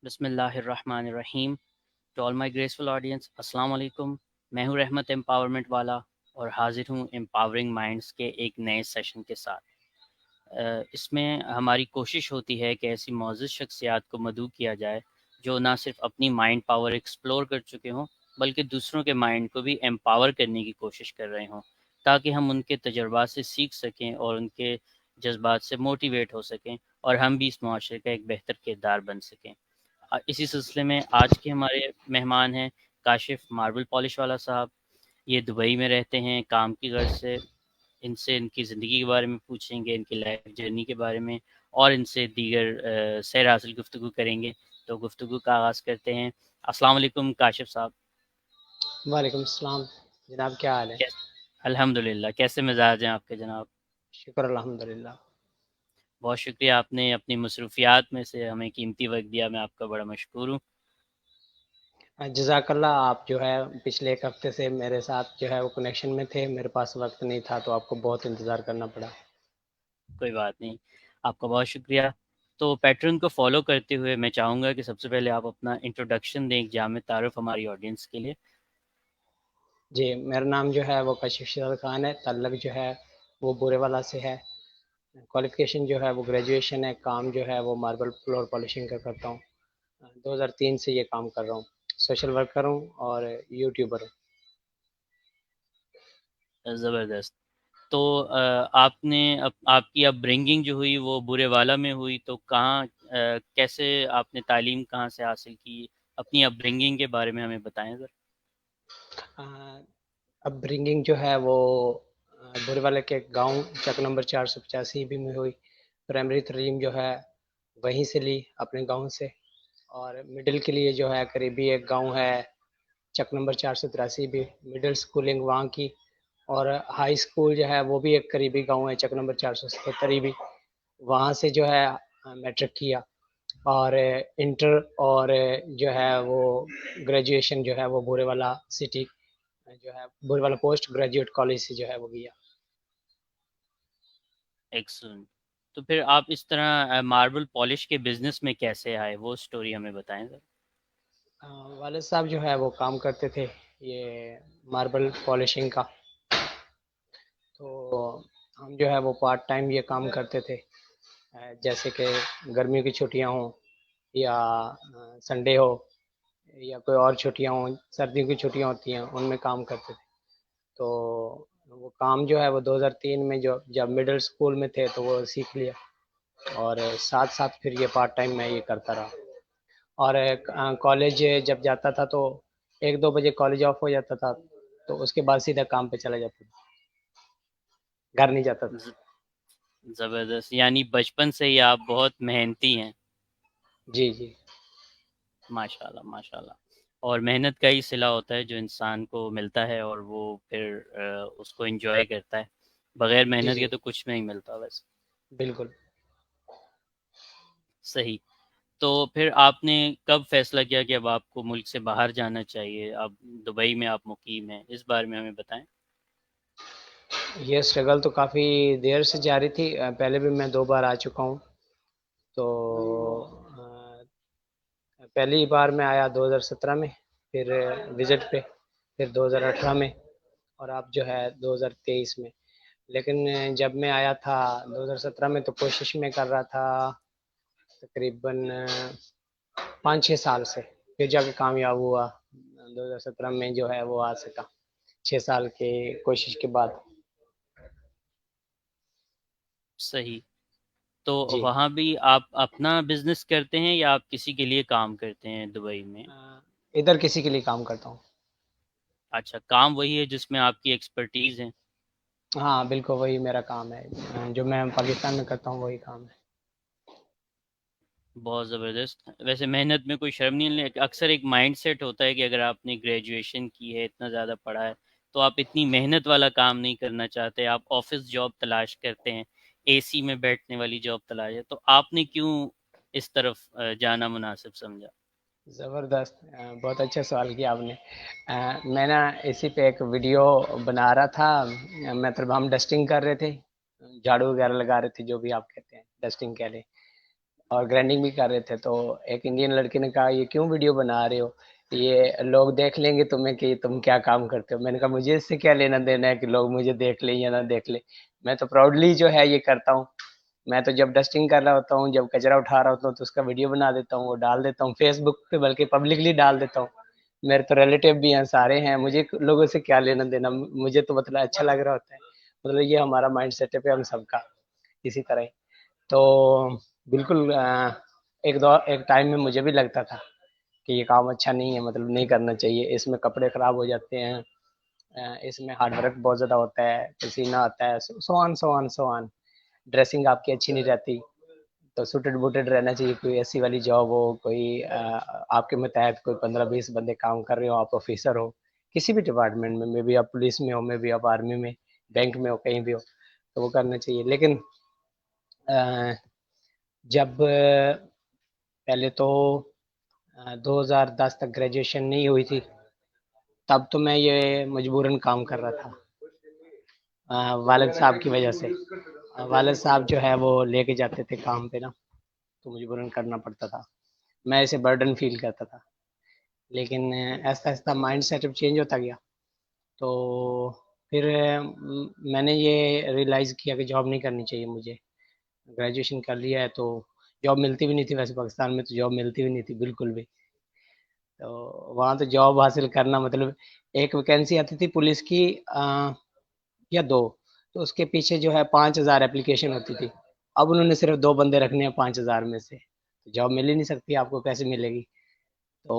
بسم اللہ الرحمن الرحیم. To all my graceful audience, السلام علیکم. میں ہوں رحمت امپاورمنٹ والا اور حاضر ہوں امپاورنگ مائنڈس کے ایک نئے سیشن کے ساتھ. اس میں ہماری کوشش ہوتی ہے کہ ایسی معزز شخصیات کو مدعو کیا جائے جو نہ صرف اپنی مائنڈ پاور ایکسپلور کر چکے ہوں بلکہ دوسروں کے مائنڈ کو بھی امپاور کرنے کی کوشش کر رہے ہوں، تاکہ ہم ان کے تجربات سے سیکھ سکیں اور ان کے جذبات سے موٹیویٹ ہو سکیں اور ہم بھی اس معاشرے کا ایک بہتر کردار بن سکیں. اسی سلسلے میں آج کے ہمارے مہمان ہیں کاشف ماربل پالش والا صاحب. یہ دبئی میں رہتے ہیں کام کی غرض سے. ان سے ان کی زندگی کے بارے میں پوچھیں گے، ان کی لائف جرنی کے بارے میں، اور ان سے دیگر سیر حاصل گفتگو کریں گے. تو گفتگو کا آغاز کرتے ہیں. السلام علیکم کاشف صاحب. وعلیکم السلام جناب، کیا حال ہے؟ الحمد للہ. کیسے مزاج ہیں آپ کے جناب؟ شکر الحمد للہ. بہت شکریہ، آپ نے اپنی مصروفیات میں سے ہمیں قیمتی وقت دیا. میں آپ کا بڑا مشکور ہوں. جزاک اللہ. آپ جو ہے پچھلے ایک ہفتے سے میرے ساتھ جو ہے وہ کنیکشن میں تھے، میرے پاس وقت نہیں تھا تو آپ کو بہت انتظار کرنا پڑا. کوئی بات نہیں، آپ کا بہت شکریہ. تو پیٹرن کو فالو کرتے ہوئے میں چاہوں گا کہ سب سے پہلے آپ اپنا انٹروڈکشن دیں، ایک جامع تعارف ہماری آڈینس کے لیے. جی، میرا نام جو ہے وہ کاشف شہزاد خان ہے. تعلق جو ہے وہ بورے والا سے ہے. کوالیفیکیشن جو ہے وہ گریجویشن ہے. کام جو ہے وہ ماربل فلور پالشنگ کا کرتا ہوں. 2003 سے یہ کام کر رہا ہوں. سوشل ورکر ہوں اور یوٹیوبر ہوں. زبردست. تو آپ نے آپ کی اپ برنگنگ جو ہوئی وہ برے والا میں ہوئی، تو کہاں کیسے آپ نے تعلیم کہاں سے حاصل کی؟ اپنی اپ برنگنگ کے بارے میں ہمیں بتائیں ذرا. اب برنگنگ جو ہے وہ بورے والے کے گاؤں چک نمبر 485 بھی میں ہوئی. پرائمری تعلیم جو ہے وہیں سے لی اپنے گاؤں سے، اور مڈل کے لیے جو ہے قریبی ایک گاؤں ہے چک نمبر 483 بھی، مڈل سکولنگ وہاں کی. اور ہائی اسکول جو ہے وہ بھی ایک قریبی گاؤں ہے چک نمبر 477 بھی، وہاں سے جو ہے میٹرک کیا. اور انٹر اور جو ہے وہ گریجویشن جو ہے وہ بورے والا سٹی جو ہے بورے والا پوسٹ گریجویٹ کالج سے جو ہے وہ کیا. ایکسلنٹ. تو پھر آپ اس طرح ماربل پالش کے بزنس میں کیسے آئے، وہ سٹوری ہمیں بتائیں ذرا. والد صاحب جو ہے وہ کام کرتے تھے یہ ماربل پالشنگ کا، تو ہم جو ہے وہ پارٹ ٹائم یہ کام کرتے تھے. جیسے کہ گرمیوں کی چھٹیاں ہوں یا سنڈے ہو یا کوئی اور چھٹیاں ہوں، سردیوں کی چھٹیاں ہوتی ہیں ان میں کام کرتے تھے. تو وہ کام جو ہے وہ 2003 میں جب مڈل اسکول میں تھے تو وہ سیکھ لیا، اور ساتھ ساتھ پھر یہ پارٹ ٹائم میں یہ کرتا رہا. اور کالج جب جاتا تھا تو 1-2 بجے کالج آف ہو جاتا تھا، تو اس کے بعد سیدھا کام پہ چلا جاتا تھا، گھر نہیں جاتا تھا. ز- زبردست. یعنی بچپن سے ہی آپ بہت محنتی ہیں. جی جی ماشاء اللہ ماشاء اللہ. اور محنت کا ہی صلہ ہوتا ہے جو انسان کو ملتا ہے اور وہ پھر اس کو انجوائے کرتا ہے. بغیر جی محنت جی کے تو کچھ نہیں ملتا ویسے. بالکل. صحیح. تو پھر آپ نے کب فیصلہ کیا کہ اب آپ کو ملک سے باہر جانا چاہیے؟ اب دبئی میں آپ مقیم ہیں، اس بارے میں ہمیں بتائیں. یہ اسٹرگل تو کافی دیر سے جاری تھی. پہلے بھی میں 2 بار آ چکا ہوں. تو پہلی بار میں آیا 2017 میں، پھر وزٹ پہ، پھر 2018 میں، اور اب جو ہے 2023 میں. لیکن جب میں آیا تھا 2017 میں تو کوشش میں کر رہا تھا تقریباً 5-6 سال سے، پھر جا کے کامیاب ہوا. 2017 میں جو ہے وہ آ سکا 6 سال کی کوشش کے بعد. صحیح. تو جی، وہاں بھی آپ اپنا بزنس کرتے ہیں یا آپ کسی کے لیے کام کرتے ہیں دبئی میں؟ ادھر کسی کے لیے کام کرتا ہوں. اچھا، کام وہی ہے جس میں آپ کی ایکسپرٹیز ہیں. ہاں بالکل وہی میرا کام ہے، جو میں پاکستان میں کرتا ہوں وہی کام ہے. بہت زبردست. ویسے محنت میں کوئی شرم نہیں ہے. اکثر ایک مائنڈ سیٹ ہوتا ہے کہ اگر آپ نے گریجویشن کی ہے، اتنا زیادہ پڑھا ہے، تو آپ اتنی محنت والا کام نہیں کرنا چاہتے، آپ آفس جاب تلاش کرتے ہیں، اے سی میں بیٹھنے والی جاب تلاش ہے. تو آپ نے کیوں اس طرف جانا مناسب سمجھا؟ زبردست. بہت اچھا سوال کیا آپ نے. میں نا اسی پہ ایک ویڈیو بنا رہا تھا. مطلب ہم ڈسٹنگ کر رہے تھے، جھاڑو وغیرہ لگا رہے تھے، جو بھی آپ کہتے ہیں ڈسٹنگ کہہ لیں. اور گرائنڈنگ بھی کر رہے تھے، تو ایک انڈین لڑکے نے کہا یہ کیوں ویڈیو بنا رہے ہو، یہ لوگ دیکھ لیں گے تمہیں کہ تم کیا کام کرتے ہو۔ میں نے کہا مجھے اس سے کیا لینا دینا ہے کہ لوگ مجھے دیکھ لیں یا نہ دیکھ لیں، میں تو پراؤڈلی جو ہے یہ کرتا ہوں۔ میں تو جب ڈسٹنگ کر رہا ہوتا ہوں، جب کچرا اٹھا رہا ہوتا ہوں، تو اس کا ویڈیو بنا دیتا ہوں، وہ ڈال دیتا ہوں فیس بک پہ، بلکہ پبلکلی ڈال دیتا ہوں۔ میرے تو ریلیٹیو بھی ہیں، سارے ہیں، مجھے لوگوں سے کیا لینا دینا، مجھے تو مطلب اچھا لگ رہا ہوتا ہے، مطلب یہ ہمارا مائنڈ سیٹ ہے ہم سب کا اسی طرح ہی۔ تو بالکل ایک ٹائم میں مجھے بھی لگتا تھا کہ یہ کام اچھا نہیں ہے، مطلب نہیں کرنا چاہیے، اس میں کپڑے خراب ہو جاتے ہیں، اس میں ہارڈ ورک بہت زیادہ ہوتا ہے، پسینہ آتا ہے، سو آن ڈریسنگ آپ کی اچھی نہیں رہتی، تو سوٹڈ بوٹڈ رہنا چاہیے، کوئی ایسی والی جاب ہو، کوئی آپ کے متحد کوئی 15-20 بندے کام کر رہے ہو، آپ آفیسر ہو کسی بھی ڈپارٹمنٹ میں بھی آپ پولیس میں ہو، میں بھی آپ آرمی میں، بینک میں ہو، کہیں بھی ہو، تو وہ کرنا چاہیے۔ لیکن جب پہلے تو 2010 تک گریجویشن نہیں ہوئی تھی، تب تو میں یہ مجبوراً کام کر رہا تھا، والد صاحب کی وجہ سے۔ والد صاحب جو ہے وہ لے کے جاتے تھے کام پہ نا، تو مجبوراً کرنا پڑتا تھا، میں اسے برڈن فیل کرتا تھا۔ لیکن ایسا ایسا مائنڈ سیٹ اپ چینج ہوتا گیا، تو پھر میں نے یہ ریئلائز کیا کہ جاب نہیں کرنی چاہیے مجھے، گریجویشن کر لیا ہے تو جاب ملتی بھی نہیں تھی، ویسے پاکستان میں تو جاب ملتی بھی نہیں تھی بالکل بھی، تو وہاں تو جاب حاصل کرنا مطلب ایک ویکینسی آتی تھی پولیس کی یا دو، تو اس کے پیچھے جو ہے 5,000 اپلیکیشن ہوتی تھی، اب انہوں نے صرف 2 بندے رکھنے ہیں 5,000 میں سے، تو جاب مل ہی نہیں سکتی، آپ کو کیسے ملے گی؟ تو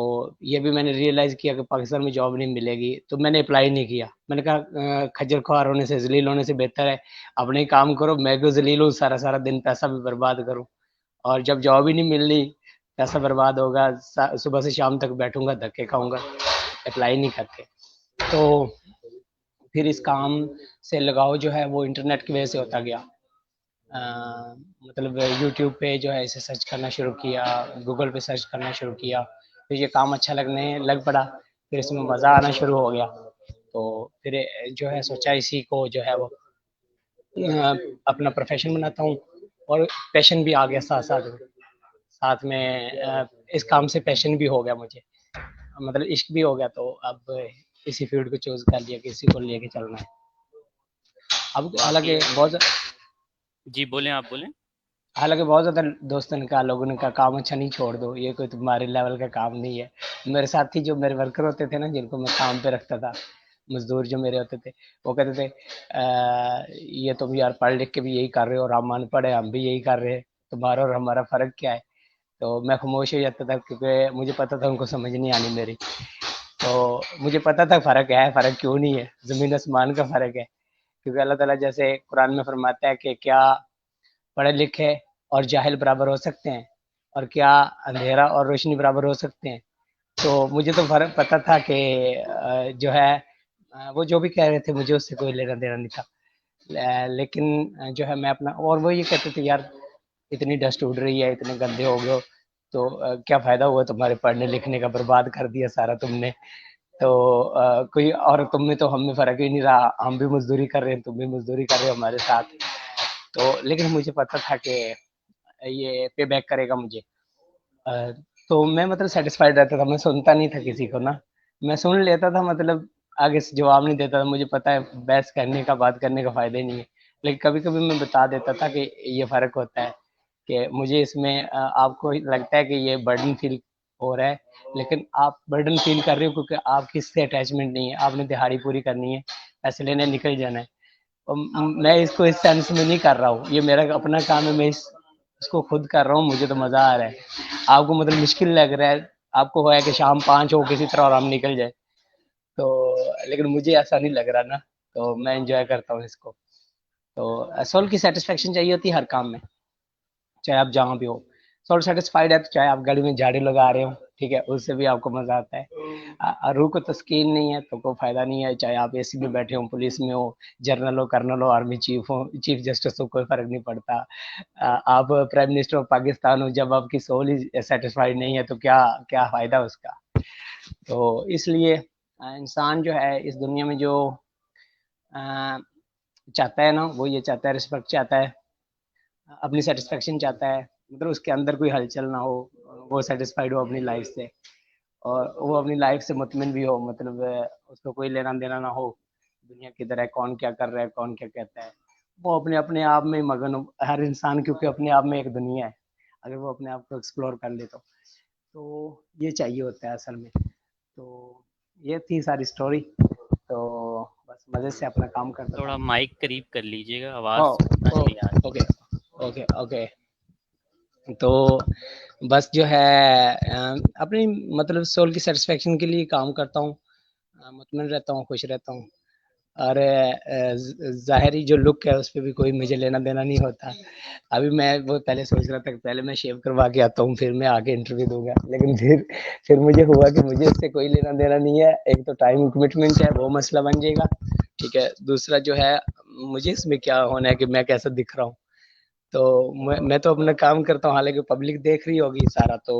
یہ بھی میں نے ریئلائز کیا کہ پاکستان میں جاب نہیں ملے گی، تو میں نے اپلائی نہیں کیا، میں نے کہا کھجر خوار ہونے سے ذلیل ہونے سے بہتر ہے اپنے ہی کام کرو، میں کیوں ذلیل ہوں سارا سارا دن پیسہ بھی برباد کروں، اور جب جاب ہی نہیں مل رہی پیسہ برباد ہوگا، صبح سے شام تک بیٹھوں گا دھکے کھاؤں گا، اپلائی نہیں کرتے۔ تو پھر اس کام سے لگاؤ جو ہے وہ انٹرنیٹ کی وجہ سے ہوتا گیا، مطلب یوٹیوب پہ جو ہے اسے سرچ کرنا شروع کیا، گوگل پہ سرچ کرنا شروع کیا، پھر یہ کام اچھا لگنے لگ پڑا، پھر اس میں مزہ آنا شروع ہو گیا، تو پھر جو ہے سوچا اسی کو جو ہے وہ اپنا پروفیشن بناتا ہوں، اور پیشن بھی آ گیا ساتھ میں اس کام سے پیشن بھی ہو گیا مجھے، مطلب عشق بھی ہو گیا، تو اب اسی فیلڈ کو چوز کر لیا کہ اسی کو لے کے چلنا ہے۔ اب واقعی جی بولیں، آپ بولیں۔ حالانکہ بہت زیادہ دوستوں نے کہا، لوگوں نے کہا کام اچھا نہیں، چھوڑ دو، یہ کوئی تمہارے لیول کا کام نہیں ہے۔ میرے ساتھی جو میرے ورکر ہوتے تھے نا، جن کو میں کام پہ رکھتا تھا، مزدور جو میرے ہوتے تھے، وہ کہتے تھے یہ تم یار پڑھ لکھ کے بھی یہی کر رہے ہو، اور ہم ان پڑھ ہیں ہم بھی یہی کر رہے ہیں، تمہارا اور ہمارا فرق کیا ہے؟ تو میں خاموش ہو جاتا تھا، کیونکہ مجھے پتا تھا ان کو سمجھ نہیں آنی میری، تو مجھے پتا تھا فرق ہے، فرق کیوں نہیں ہے، زمین آسمان کا فرق ہے، کیونکہ اللہ تعالیٰ جیسے قرآن میں فرماتا ہے کہ کیا پڑھے لکھے اور جاہل برابر ہو سکتے ہیں، اور کیا اندھیرا اور روشنی برابر ہو سکتے ہیں؟ تو مجھے تو فرق پتا تھا کہ جو ہے وہ جو بھی کہہ رہے تھے مجھے اس سے کوئی لینا دینا نہیں تھا، لیکن جو ہے میں اپنا، اور وہ یہ کہتے تھے یار اتنی ڈسٹ اڑ رہی ہے، اتنے گندے ہو گئے ہو، تو کیا فائدہ ہوا تمہارے پڑھنے لکھنے کا، برباد کر دیا سارا تم نے، تو کوئی اور تم میں تو ہم میں فرق ہی نہیں رہا، ہم بھی مزدوری کر رہے ہیں، تم بھی مزدوری کر رہے ہو ہمارے ساتھ، تو لیکن مجھے پتا تھا کہ یہ پے بیک کرے گا مجھے، تو میں مطلب سیٹسفائیڈ رہتا تھا، میں سنتا نہیں تھا کسی کو نا، میں سن لیتا تھا، مطلب آگے سے جواب نہیں دیتا تھا، مجھے پتا ہے بحث کرنے کا، بات کرنے کا فائدہ ہی نہیں ہے، لیکن کبھی کبھی میں بتا دیتا تھا کہ یہ فرق ہوتا ہے، کہ مجھے اس میں آپ کو لگتا ہے کہ یہ برڈن فیل ہو رہا ہے، لیکن آپ برڈن فیل کر رہے ہو کیونکہ آپ کی اس سے اٹیچمنٹ نہیں ہے، آپ نے دہاڑی پوری کرنی ہے، پیسے لینے نکل جانا ہے، میں اس کو اس سینس میں نہیں کر رہا ہوں، یہ میرا اپنا کام ہے، میں اس کو خود کر رہا ہوں، مجھے تو مزہ آ رہا ہے، آپ کو مطلب مشکل لگ رہا ہے، آپ کو ہوا ہے کہ شام 5 ہو کسی طرح اور ہم نکل جائے، تو لیکن مجھے ایسا نہیں لگ رہا نا، تو میں انجوائے کرتا ہوں اس کو، تو سول کی سیٹسفیکشن چاہیے ہوتی ہے ہر کام میں، چاہے آپ جہاں بھی ہو، سول سیٹسفائیڈ ہے، تو چاہے آپ گاڑی میں جھاڑو لگا رہے ہو، ٹھیک ہے، اس سے بھی آپ کو مزہ آتا ہے، روح کو تسکین نہیں ہے تو کوئی فائدہ نہیں ہے، چاہے آپ اے سی میں بیٹھے ہوں، پولیس میں ہو، جنرل ہو، کرنل ہو، آرمی چیف ہو، چیف جسٹس ہو، کوئی فرق نہیں پڑتا، آپ پرائم منسٹر آف پاکستان ہو، جب آپ کی سول ہی سیٹسفائیڈ نہیں ہے تو کیا کیا فائدہ اس کا؟ تو اس لیے انسان جو ہے اس دنیا میں جو چاہتا ہے نا، وہ یہ چاہتا ہے، رسپیکٹ چاہتا ہے، اپنی سیٹسفیکشن چاہتا ہے، مطلب اس کے اندر کوئی ہلچل نہ ہو، وہ سیٹسفائیڈ ہو اپنی لائف سے، اور وہ اپنی لائف سے مطمئن بھی ہو، مطلب اس کو کوئی لینا دینا نہ ہو دنیا کدھر ہے، کون کیا کر رہا ہے، کون کیا کہتا ہے، وہ اپنے اپنے آپ میں مگن ہو ہر انسان، کیونکہ اپنے آپ میں ایک دنیا ہے، اگر وہ اپنے آپ کو ایکسپلور کر لے تو یہ چاہیے ہوتا ہے اصل میں. تو یہ تھی ساری اسٹوری. تو بس مزے سے اپنا کام کرتا تھا. تھوڑا مائک قریب کر لیجیے گا، او آواز اتنا نہیں آ رہی. Okay okay okay. تو بس جو ہے اپنی مطلب سول کی سیٹسفیکشن کے لیے کام کرتا ہوں، مطمئن رہتا ہوں، خوش رہتا ہوں، اور ظاہری جو لک ہے اس پہ بھی کوئی مجھے لینا دینا نہیں ہوتا. ابھی میں وہ پہلے سوچ رہا تھا کہ پہلے میں شیو کروا کے آتا ہوں، پھر میں آ کے انٹرویو دوں گا، لیکن پھر مجھے ہوا کہ مجھے اس سے کوئی لینا دینا نہیں ہے. ایک تو ٹائم کمٹمنٹ ہے، وہ مسئلہ بن جائے گا، ٹھیک ہے. دوسرا جو ہے مجھے اس میں کیا ہونا ہے کہ میں کیسا دکھ رہا ہوں. تو میں تو اپنا کام کرتا ہوں، حالانکہ پبلک دیکھ رہی ہوگی سارا، تو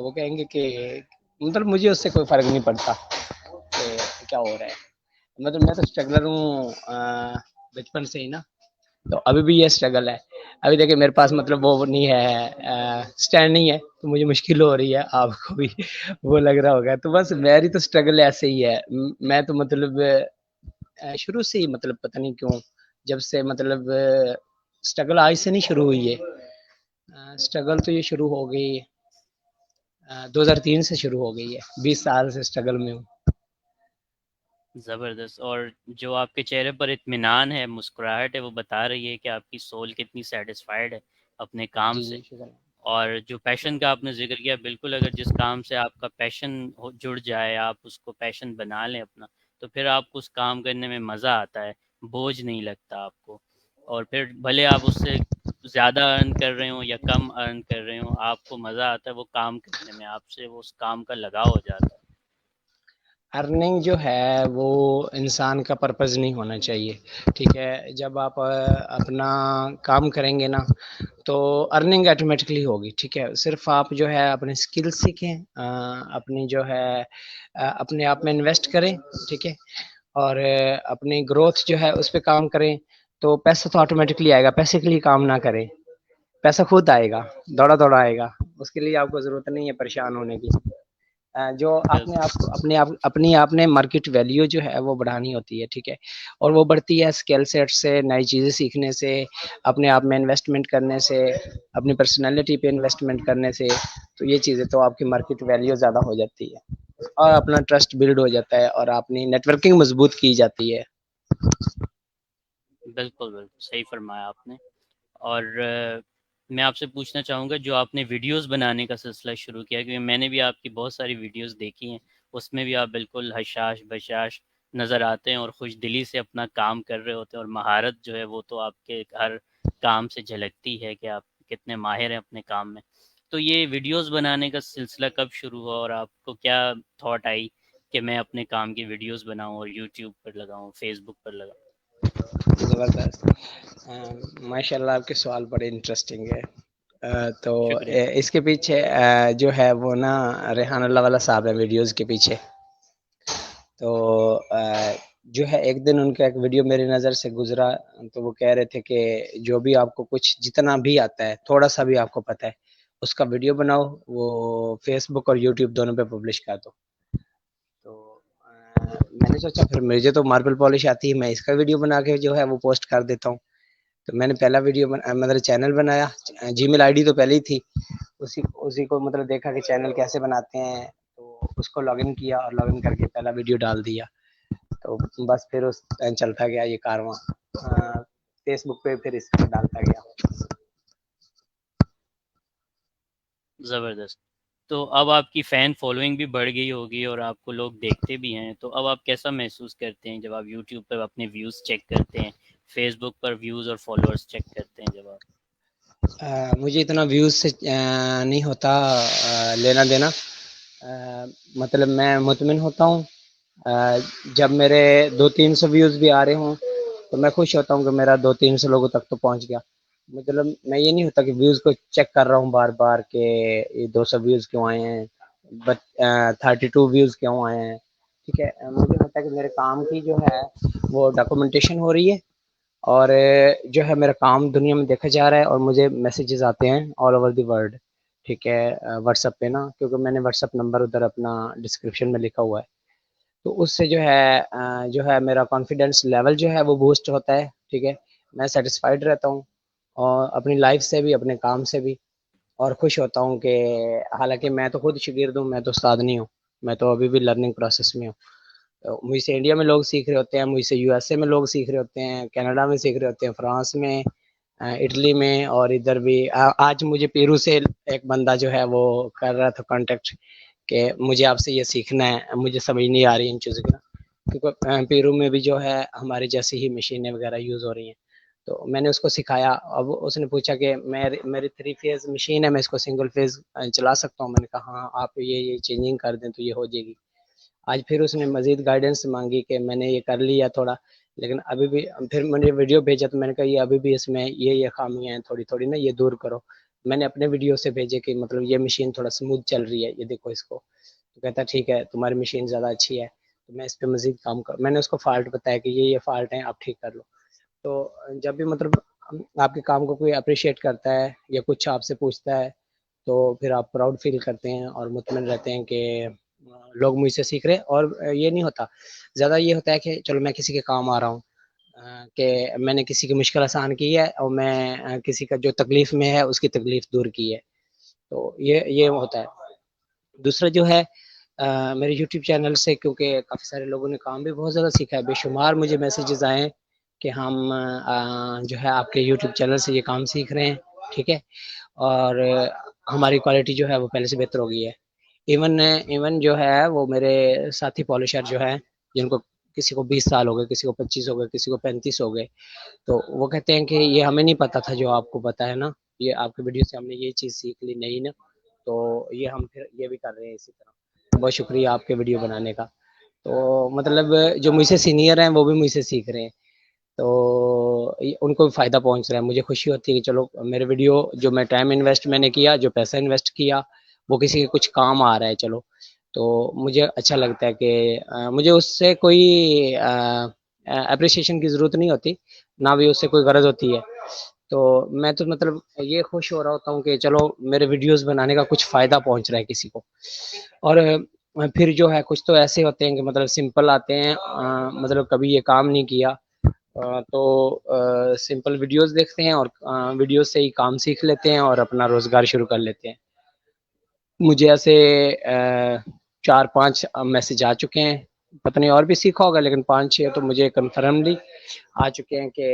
وہ کہیں گے کہ مطلب مجھے اس سے کوئی فرق نہیں پڑتا کہ کیا ہو رہا ہے. مطلب میں تو اسٹرگلر ہوں بچپن سے ہی نا، تو ابھی بھی یہ اسٹرگل ہے. ابھی دیکھیں میرے پاس مطلب وہ نہیں ہے، اسٹینڈ نہیں ہے، تو مجھے مشکل ہو رہی ہے، آپ کو بھی وہ لگ رہا ہوگا. تو بس میری تو اسٹرگل ایسے ہی ہے. میں تو مطلب شروع سے ہی مطلب پتہ نہیں کیوں، جب سے مطلب اسٹرگل آج سے نہیں شروع ہوئی ہے، اسٹرگل تو یہ شروع ہو گئی 2003 سے شروع ہو گئی ہے. 20 سال سے اسٹرگل میں ہوں. زبردست. اور جو آپ کے چہرے پر اطمینان ہے، مسکراہٹ ہے، وہ بتا رہی ہے کہ آپ کی سول کتنی سیٹسفائیڈ ہے اپنے کام جی سے. جی شکریہ. اور جو پیشن کا آپ نے ذکر کیا، بالکل اگر جس کام سے آپ کا پیشن جڑ جائے، آپ اس کو پیشن بنا لیں اپنا، تو پھر آپ کو اس کام کرنے میں مزہ آتا ہے، بوجھ نہیں لگتا آپ کو. اور پھر بھلے آپ اس سے زیادہ ارن کر رہے ہوں یا کم ارن کر رہے ہوں، آپ کو مزہ آتا ہے وہ کام کرنے میں، آپ سے وہ اس کام کا لگاؤ ہو جاتا ہے. ارننگ جو ہے وہ انسان کا پرپز نہیں ہونا چاہیے، ٹھیک ہے. جب آپ اپنا کام کریں گے نا تو ارننگ آٹومیٹکلی ہوگی، ٹھیک ہے. صرف آپ جو ہے اپنے اسکل سیکھیں، اپنی جو ہے اپنے آپ میں انویسٹ کریں، ٹھیک ہے. اور اپنی گروتھ جو ہے اس پہ کام کریں، تو پیسہ تو آٹومیٹکلی آئے گا. پیسے کے لیے کام نہ کریں، پیسہ خود آئے گا، دوڑا دوڑا آئے گا. اس کے لیے آپ کو ضرورت نہیں ہے پریشان ہونے کی. جو آپ نے بالکل اپنی آپ نے مارکیٹ ویلیو جو ہے وہ بڑھانی ہوتی ہے، ٹھیک ہے. اور وہ بڑھتی ہے اسکل سیٹ سے، نئی چیزیں سیکھنے سے، اپنے آپ میں انویسٹمنٹ کرنے سے، اپنی پرسنالٹی پہ انویسٹمنٹ کرنے سے. تو یہ چیزیں تو آپ کی مارکیٹ ویلیو زیادہ ہو جاتی ہے، اور اپنا ٹرسٹ بلڈ ہو جاتا ہے، اور اپنی نیٹورکنگ مضبوط کی جاتی ہے. بالکل بالکل صحیح فرمایا آپ نے. اور میں آپ سے پوچھنا چاہوں گا، جو آپ نے ویڈیوز بنانے کا سلسلہ شروع کیا، کیونکہ میں نے بھی آپ کی بہت ساری ویڈیوز دیکھی ہیں، اس میں بھی آپ بالکل حشاش بشاش نظر آتے ہیں اور خوش دلی سے اپنا کام کر رہے ہوتے ہیں، اور مہارت جو ہے وہ تو آپ کے ہر کام سے جھلکتی ہے کہ آپ کتنے ماہر ہیں اپنے کام میں. تو یہ ویڈیوز بنانے کا سلسلہ کب شروع ہوا، اور آپ کو کیا تھاٹ آئی کہ میں اپنے کام کی ویڈیوز بناؤں اور یوٹیوب پر لگاؤں، فیس بک پر لگاؤں؟ زبردست. ماشاء اللہ آپ کے سوال بڑے انٹرسٹنگ ہے. تو شکریہ. اس کے پیچھے جو ہے وہ نا ریحان اللہ والا صاحب ہے ویڈیوز کے پیچھے. تو جو ہے ایک دن ان کا ایک ویڈیو میری نظر سے گزرا، تو وہ کہہ رہے تھے کہ جو بھی آپ کو کچھ جتنا بھی آتا ہے، تھوڑا سا بھی آپ کو پتہ ہے، اس کا ویڈیو بناؤ، وہ فیس بک اور یوٹیوب دونوں پہ پبلش کر دو. تو میں نے سوچا پھر مجھے تو ماربل پالش آتی ہے، میں اس کا ویڈیو بنا کے جو ہے وہ پوسٹ کر دیتا ہوں. تو میں نے پہلا ویڈیو مطلب چینل بنایا، جی میل آئی ڈی تو پہلے ہی تھی، اسی کو مطلب دیکھا کہ چینل کیسے بناتے ہیں، تو اس کو لاگ ان کیا، اور لاگ ان کر کے پہلا ویڈیو ڈال دیا. تو بس پھر اس چلتا گیا یہ کارواں، فیس بک پہ پھر اس پہ ڈالتا گیا. زبردست. تو اب آپ کی فین فالوئنگ بھی بڑھ گئی ہوگی اور آپ کو لوگ دیکھتے بھی ہیں، تو اب آپ کیسا محسوس کرتے ہیں جب آپ یوٹیوب پر اپنے ویوز چیک کرتے ہیں، فیس بک پر ویوز اور فالوورز چیک کرتے ہیں جب آپ؟ مجھے اتنا ویوز سے نہیں ہوتا لینا دینا. مطلب میں مطمئن ہوتا ہوں جب میرے 200-300 ویوز بھی آ رہے ہوں، تو میں خوش ہوتا ہوں کہ میرا 200-300 لوگوں تک تو پہنچ گیا. مطلب میں یہ نہیں ہوتا کہ ویوز کو چیک کر رہا ہوں بار بار کہ یہ 200 ویوز کیوں آئے ہیں، 32 ویوز کیوں آئے ہیں، ٹھیک ہے. مجھے ہوتا ہے کہ میرے کام کی جو ہے وہ ڈاکومنٹیشن ہو رہی ہے، اور جو ہے میرا کام دنیا میں دیکھا جا رہا ہے اور مجھے میسیجز آتے ہیں آل اوور دی ورلڈ، ٹھیک ہے، واٹس ایپ پہ نا، کیونکہ میں نے واٹس ایپ نمبر ادھر اپنا ڈسکرپشن میں لکھا ہوا ہے، تو اس سے جو ہے میرا کانفیڈنس لیول جو ہے وہ بوسٹ ہوتا ہے، ٹھیک ہے، میں سیٹسفائیڈ رہتا ہوں اور اپنی لائف سے بھی اپنے کام سے بھی، اور خوش ہوتا ہوں کہ حالانکہ میں تو خود شاگرد ہوں، میں تو استاد نہیں ہوں، میں تو ابھی بھی لرننگ پروسیس میں ہوں، مجھ سے انڈیا میں لوگ سیکھ رہے ہوتے ہیں، مجھ سے یو ایس اے میں لوگ سیکھ رہے ہوتے ہیں، کینیڈا میں سیکھ رہے ہوتے ہیں، فرانس میں، اٹلی میں، اور ادھر بھی آج مجھے پیرو سے ایک بندہ جو ہے وہ کر رہا تھا کانٹیکٹ کہ مجھے آپ سے یہ سیکھنا ہے، مجھے سمجھ نہیں آ رہی ان چیزوں کی، کیونکہ پیرو میں بھی جو ہے ہمارے جیسی ہی مشینیں وغیرہ یوز ہو رہی ہیں، تو میں نے اس کو سکھایا، اب اس نے پوچھا کہ میری 3 فیز مشین ہے، میں اس کو سنگل فیز چلا سکتا ہوں، میں نے کہا ہاں آپ یہ چینجنگ کر دیں تو یہ ہو جائے گی، آج پھر اس نے مزید گائیڈنس مانگی کہ میں نے یہ کر لیا تھوڑا، لیکن ابھی بھی پھر مجھے ویڈیو بھیجا تو میں نے کہا یہ ابھی بھی اس میں یہ خامیاں ہیں تھوڑی تھوڑی نا، یہ دور کرو، میں نے اپنے ویڈیو سے بھیجے کہ مطلب یہ مشین تھوڑا سموتھ چل رہی ہے، یہ دیکھو اس کو، تو کہتا ہے ٹھیک ہے تمہاری مشین زیادہ اچھی ہے، تو میں اس پہ مزید کام کر، میں نے اس کو فالٹ بتایا کہ یہ فالٹ ہیں آپ ٹھیک کر لو، تو جب بھی مطلب آپ کے کام کو کوئی اپریشیٹ کرتا ہے یا کچھ آپ سے پوچھتا ہے تو پھر آپ پراؤڈ فیل کرتے ہیں اور مطمئن رہتے ہیں کہ لوگ مجھ سے سیکھ رہے ہیں، اور یہ نہیں ہوتا زیادہ، یہ ہوتا ہے کہ چلو میں کسی کے کام آ رہا ہوں، کہ میں نے کسی کی مشکل آسان کی ہے اور میں کسی کا جو تکلیف میں ہے اس کی تکلیف دور کی ہے، تو یہ ہوتا ہے۔ دوسرا جو ہے میرے یوٹیوب چینل سے کیونکہ کافی سارے لوگوں نے کام بھی بہت زیادہ سیکھا ہے، بے شمار مجھے میسیجز آئے ہیں کہ ہم جو ہے آپ کے یوٹیوب چینل سے یہ کام سیکھ رہے ہیں، ٹھیک ہے، اور ہماری کوالٹی جو ہے وہ پہلے سے بہتر ہو گئی ہے، ایون جو ہے وہ میرے ساتھی پالشر جو ہے جن کو کسی کو 20 سال ہو گئے، کسی کو 25 ہو گئے، کسی کو 35 ہو گئے، تو وہ کہتے ہیں کہ یہ ہمیں نہیں پتا تھا جو آپ کو پتا ہے نا، یہ آپ کے ویڈیو سے ہم نے یہ چیز سیکھ لی نہیں نا، تو یہ ہم پھر یہ بھی کر رہے ہیں اسی طرح، بہت شکریہ آپ کے ویڈیو بنانے کا، تو مطلب جو مجھ سے سینئر ہیں وہ بھی مجھ سے سیکھ رہے ہیں، تو ان کو بھی فائدہ پہنچ رہا ہے، مجھے خوشی ہوتی ہے کہ چلو میرے ویڈیو جو میں ٹائم انویسٹ میں نے کیا، جو پیسہ انویسٹ کیا وہ کسی کے کچھ کام آ رہا ہے، چلو تو مجھے اچھا لگتا ہے کہ مجھے اس سے کوئی اپریسیشن کی ضرورت نہیں ہوتی، نہ بھی اس سے کوئی غرض ہوتی ہے، تو میں تو مطلب یہ خوش ہو رہا ہوتا ہوں کہ چلو میرے ویڈیوز بنانے کا کچھ فائدہ پہنچ رہا ہے کسی کو، اور پھر جو ہے کچھ تو ایسے ہوتے ہیں کہ مطلب سمپل آتے ہیں، مطلب کبھی یہ کام نہیں کیا، تو سمپل ویڈیوز دیکھتے ہیں اور ویڈیوز سے ہی کام سیکھ لیتے ہیں اور اپنا روزگار شروع کر لیتے ہیں، مجھے ایسے 4-5 میسج آ چکے ہیں، پتہ نہیں اور بھی سیکھا ہوگا لیکن 5-6 تو مجھے کنفرملی آ چکے ہیں کہ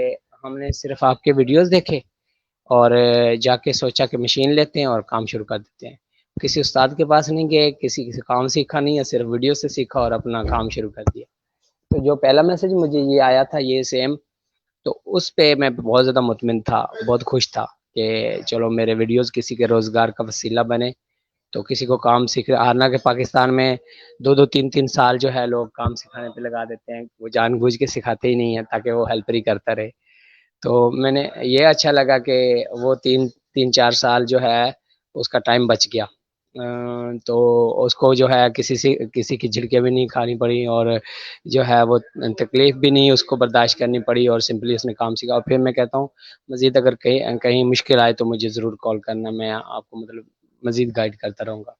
ہم نے صرف آپ کے ویڈیوز دیکھے اور جا کے سوچا کہ مشین لیتے ہیں اور کام شروع کر دیتے ہیں، کسی استاد کے پاس نہیں گئے، کسی کام سیکھا نہیں ہے، صرف ویڈیو سے سیکھا اور اپنا کام شروع کر دیا، تو جو پہلا میسج مجھے یہ آیا تھا یہ سیم، تو اس پہ میں بہت زیادہ مطمئن تھا، بہت خوش تھا کہ چلو میرے ویڈیوز کسی کے روزگار کا وسیلہ بنے، تو کسی کو کام سیکھ حالانکہ پاکستان میں 2-2 3-3 سال جو ہے لوگ کام سکھانے پہ لگا دیتے ہیں، وہ جان بوجھ کے سکھاتے ہی نہیں ہیں تاکہ وہ ہیلپر ہی کرتا رہے، تو میں نے یہ اچھا لگا کہ وہ 3-4 سال جو ہے اس کا ٹائم بچ گیا، تو اس کو جو ہے کسی کی جھڑکیں بھی نہیں کھانی پڑی اور جو ہے وہ تکلیف بھی نہیں اس کو برداشت کرنی پڑی، اور سمپلی اس نے کام سیکھا، اور پھر میں کہتا ہوں مزید اگر کہیں مشکل آئے تو مجھے ضرور کال کرنا، میں آپ کو مطلب مزید گائیڈ کرتا رہوں گا،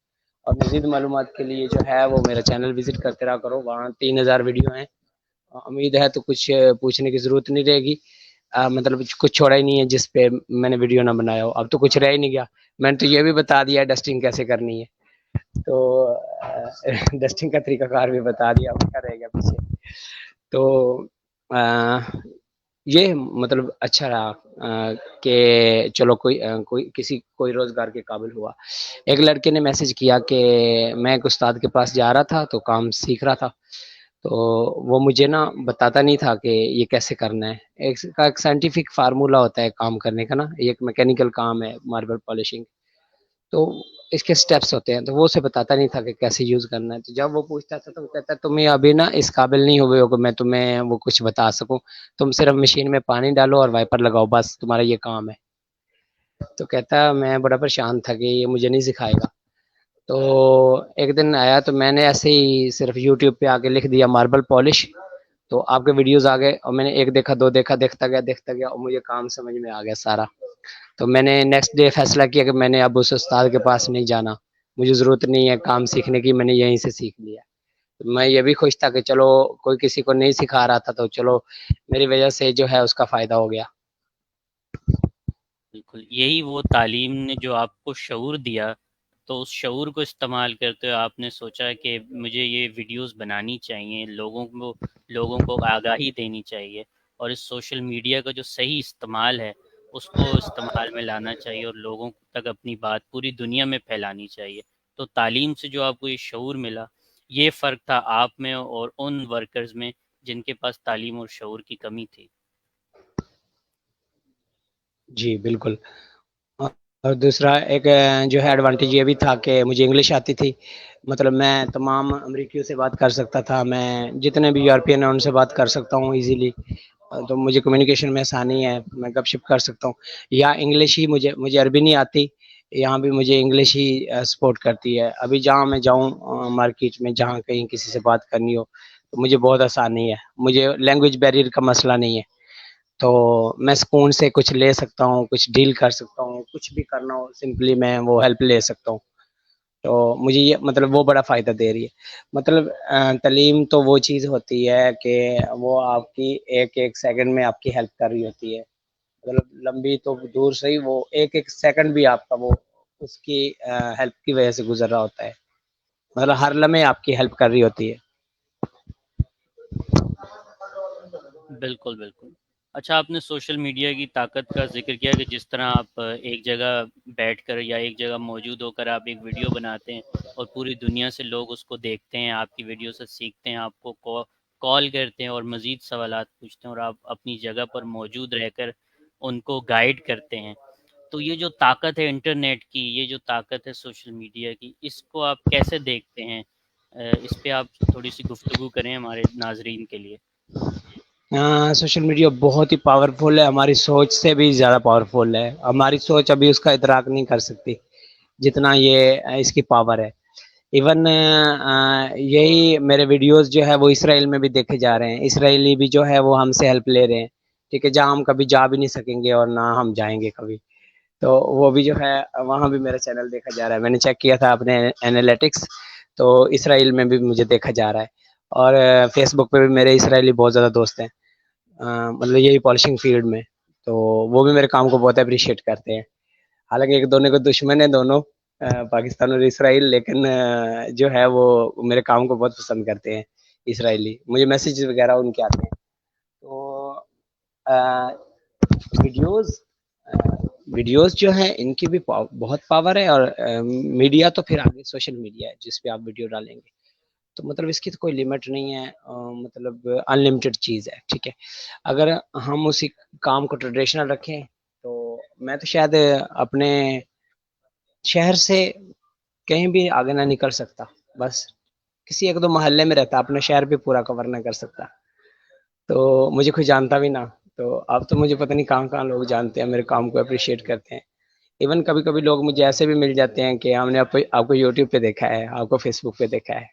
اور مزید معلومات کے لیے جو ہے وہ میرا چینل وزٹ کرتے رہا کرو، وہاں 3000 ویڈیو ہیں، امید ہے تو کچھ پوچھنے کی ضرورت نہیں رہے گی، مطلب کچھ چھوڑا ہی نہیں ہے جس پہ میں نے ویڈیو نہ بنایا ہو، اب تو کچھ رہ ہی نہیں گیا، میں نے تو یہ بھی بتا دیا ڈسٹنگ کیسے کرنی ہے، تو ڈسٹنگ کا طریقہ کار بھی بتا دیا، اب کیا رہ گیا پیچھے، تو یہ مطلب اچھا رہا کہ چلو کوئی روزگار کے قابل ہوا۔ ایک لڑکے نے میسج کیا کہ میں ایک استاد کے پاس جا رہا تھا تو کام سیکھ رہا تھا، تو وہ مجھے نا بتاتا نہیں تھا کہ یہ کیسے کرنا ہے، ایک سائنٹیفک فارمولا ہوتا ہے کام کرنے کا نا، ایک میکینیکل کام ہے ماربل پالشنگ، تو اس کے سٹیپس ہوتے ہیں، تو وہ اسے بتاتا نہیں تھا کہ کیسے یوز کرنا ہے، تو جب وہ پوچھتا تھا تو وہ کہتا ہے تمہیں ابھی نا اس قابل نہیں ہوئے ہو کہ میں تمہیں وہ کچھ بتا سکوں، تم صرف مشین میں پانی ڈالو اور وائپر لگاؤ، بس تمہارا یہ کام ہے، تو کہتا میں بڑا پریشان تھا کہ یہ مجھے نہیں سکھائے گا، تو ایک دن آیا تو میں نے ایسے ہی صرف یوٹیوب پہ آ کے لکھ دیا ماربل پالش، تو آپ کے ویڈیوز آ گئے اور میں نے ایک دیکھا دو دیکھا، دیکھتا گیا اور مجھے کام سمجھ میں آ گیا سارا. تو میں نے نیکسٹ ڈے فیصلہ کیا کہ میں نے اب اس استاد کے پاس نہیں جانا، مجھے ضرورت نہیں ہے کام سیکھنے کی، میں نے یہیں سے سیکھ لیا. میں یہ بھی خوش تھا کہ چلو کوئی کسی کو نہیں سکھا رہا تھا تو چلو میری وجہ سے جو ہے اس کا فائدہ ہو گیا. بالکل یہی وہ تعلیم نے جو آپ کو شعور دیا، تو اس شعور کو استعمال کرتے ہوئے آپ نے سوچا کہ مجھے یہ ویڈیوز بنانی چاہیے، لوگوں کو آگاہی دینی چاہیے، اور اس سوشل میڈیا کا جو صحیح استعمال ہے اس کو استعمال میں لانا چاہیے، اور لوگوں تک اپنی بات پوری دنیا میں پھیلانی چاہیے. تو تعلیم سے جو آپ کو یہ شعور ملا، یہ فرق تھا آپ میں اور ان ورکرز میں جن کے پاس تعلیم اور شعور کی کمی تھی. جی بالکل. اور دوسرا ایک جو ہے ایڈوانٹیج یہ بھی تھا کہ مجھے انگلش آتی تھی، مطلب میں تمام امریکیوں سے بات کر سکتا تھا، میں جتنے بھی یورپین ہیں ان سے بات کر سکتا ہوں ایزیلی. تو مجھے کمیونیکیشن میں آسانی ہے، میں گپ شپ کر سکتا ہوں. یا انگلش ہی مجھے عربی نہیں آتی، یہاں بھی مجھے انگلش ہی سپورٹ کرتی ہے. ابھی جہاں میں جاؤں مارکیٹ میں، جہاں کہیں کسی سے بات کرنی ہو تو مجھے بہت آسانی ہے، مجھے لینگویج بیریئر کا مسئلہ نہیں ہے. تو میں سکون سے کچھ لے سکتا ہوں، کچھ ڈیل کر سکتا ہوں، کچھ بھی کرنا ہو سمپلی میں وہ ہیلپ لے سکتا ہوں. تو مجھے یہ مطلب وہ بڑا فائدہ دے رہی ہے. مطلب تعلیم تو وہ چیز ہوتی ہے کہ وہ آپ کی ایک ایک سیکنڈ میں آپ کی ہیلپ کر رہی ہوتی ہے. مطلب لمبی تو دور سے ہی، وہ ایک ایک سیکنڈ بھی آپ کا وہ اس کی ہیلپ کی وجہ سے گزر رہا ہوتا ہے. مطلب ہر لمحے آپ کی ہیلپ کر رہی ہوتی ہے. بالکل بالکل. اچھا، آپ نے سوشل میڈیا کی طاقت کا ذکر کیا کہ جس طرح آپ ایک جگہ بیٹھ کر یا ایک جگہ موجود ہو کر آپ ایک ویڈیو بناتے ہیں اور پوری دنیا سے لوگ اس کو دیکھتے ہیں، آپ کی ویڈیو سے سیکھتے ہیں، آپ کو کال کرتے ہیں اور مزید سوالات پوچھتے ہیں، اور آپ اپنی جگہ پر موجود رہ کر ان کو گائیڈ کرتے ہیں. تو یہ جو طاقت ہے انٹرنیٹ کی، یہ جو طاقت ہے سوشل میڈیا کی، اس کو آپ کیسے دیکھتے ہیں؟ اس پہ آپ تھوڑی سی گفتگو کریں ہمارے ناظرین کے لیے. سوشل میڈیا بہت ہی پاورفل ہے، ہماری سوچ سے بھی زیادہ پاورفل ہے. ہماری سوچ ابھی اس کا ادراک نہیں کر سکتی جتنا یہ اس کی پاور ہے. ایون یہی میرے ویڈیوز جو ہے وہ اسرائیل میں بھی دیکھے جا رہے ہیں، اسرائیلی بھی جو ہے وہ ہم سے ہیلپ لے رہے ہیں. ٹھیک ہے، جہاں ہم کبھی جا بھی نہیں سکیں گے اور نہ ہم جائیں گے کبھی، تو وہ بھی جو ہے وہاں بھی میرا چینل دیکھا جا رہا ہے. میں نے چیک کیا تھا اپنے اینالیٹکس، تو اسرائیل میں بھی مجھے دیکھا جا رہا ہے. اور فیس بک پہ بھی میرے اسرائیلی بہت زیادہ دوست ہیں، مطلب یہی پالشنگ فیلڈ میں. تو وہ بھی میرے کام کو بہت اپریشیٹ کرتے ہیں. حالانکہ ایک دونے کو دشمن ہے دونوں، پاکستان اور اسرائیل، لیکن جو ہے وہ میرے کام کو بہت پسند کرتے ہیں اسرائیلی. مجھے میسیج وغیرہ ان کے آتے ہیں. تو ویڈیوز ویڈیوز جو ہیں ان کی بھی بہت پاور ہے. اور میڈیا تو پھر آگے سوشل میڈیا ہے جس پہ آپ ویڈیو ڈالیں گے، تو مطلب اس کی تو کوئی لمٹ نہیں ہے، مطلب ان لمیٹڈ چیز ہے. ٹھیک ہے، اگر ہم اسی کام کو ٹریڈیشنل رکھیں تو میں تو شاید اپنے شہر سے کہیں بھی آگے نہ نکل سکتا، بس کسی ایک دو محلے میں رہتا، اپنے شہر بھی پورا کور نہ کر سکتا. تو مجھے کوئی جانتا بھی نہ. تو اب تو مجھے پتہ نہیں کہاں کہاں لوگ جانتے ہیں، میرے کام کو اپریشیٹ کرتے ہیں. ایون کبھی کبھی لوگ مجھے ایسے بھی مل جاتے ہیں کہ ہم نے آپ کو یوٹیوب پہ دیکھا ہے، آپ کو فیس بک پہ دیکھا ہے.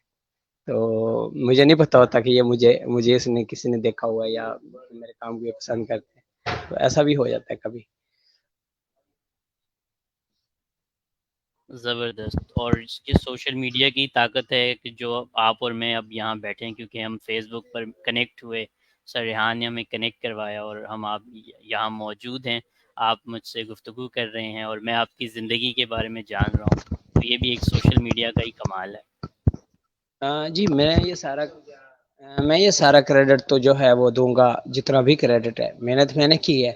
تو مجھے نہیں پتا ہوتا کہ یہ مجھے اس نے کسی نے دیکھا ہوا ہے یا میرے کام کو یہ پسند کرتے ہیں. تو ایسا بھی ہو جاتا ہے کبھی. زبردست. اور یہ سوشل میڈیا کی طاقت ہے کہ جو آپ اور میں اب یہاں بیٹھے ہیں کیونکہ ہم فیس بک پر کنیکٹ ہوئے، سر ریحان نے ہمیں کنیکٹ کروایا اور ہم آپ یہاں موجود ہیں، آپ مجھ سے گفتگو کر رہے ہیں اور میں آپ کی زندگی کے بارے میں جان رہا ہوں. تو یہ بھی ایک سوشل میڈیا کا ہی کمال ہے. جی میں یہ سارا کریڈٹ تو جو ہے وہ دوں گا، جتنا بھی کریڈٹ ہے محنت میں نے کی ہے،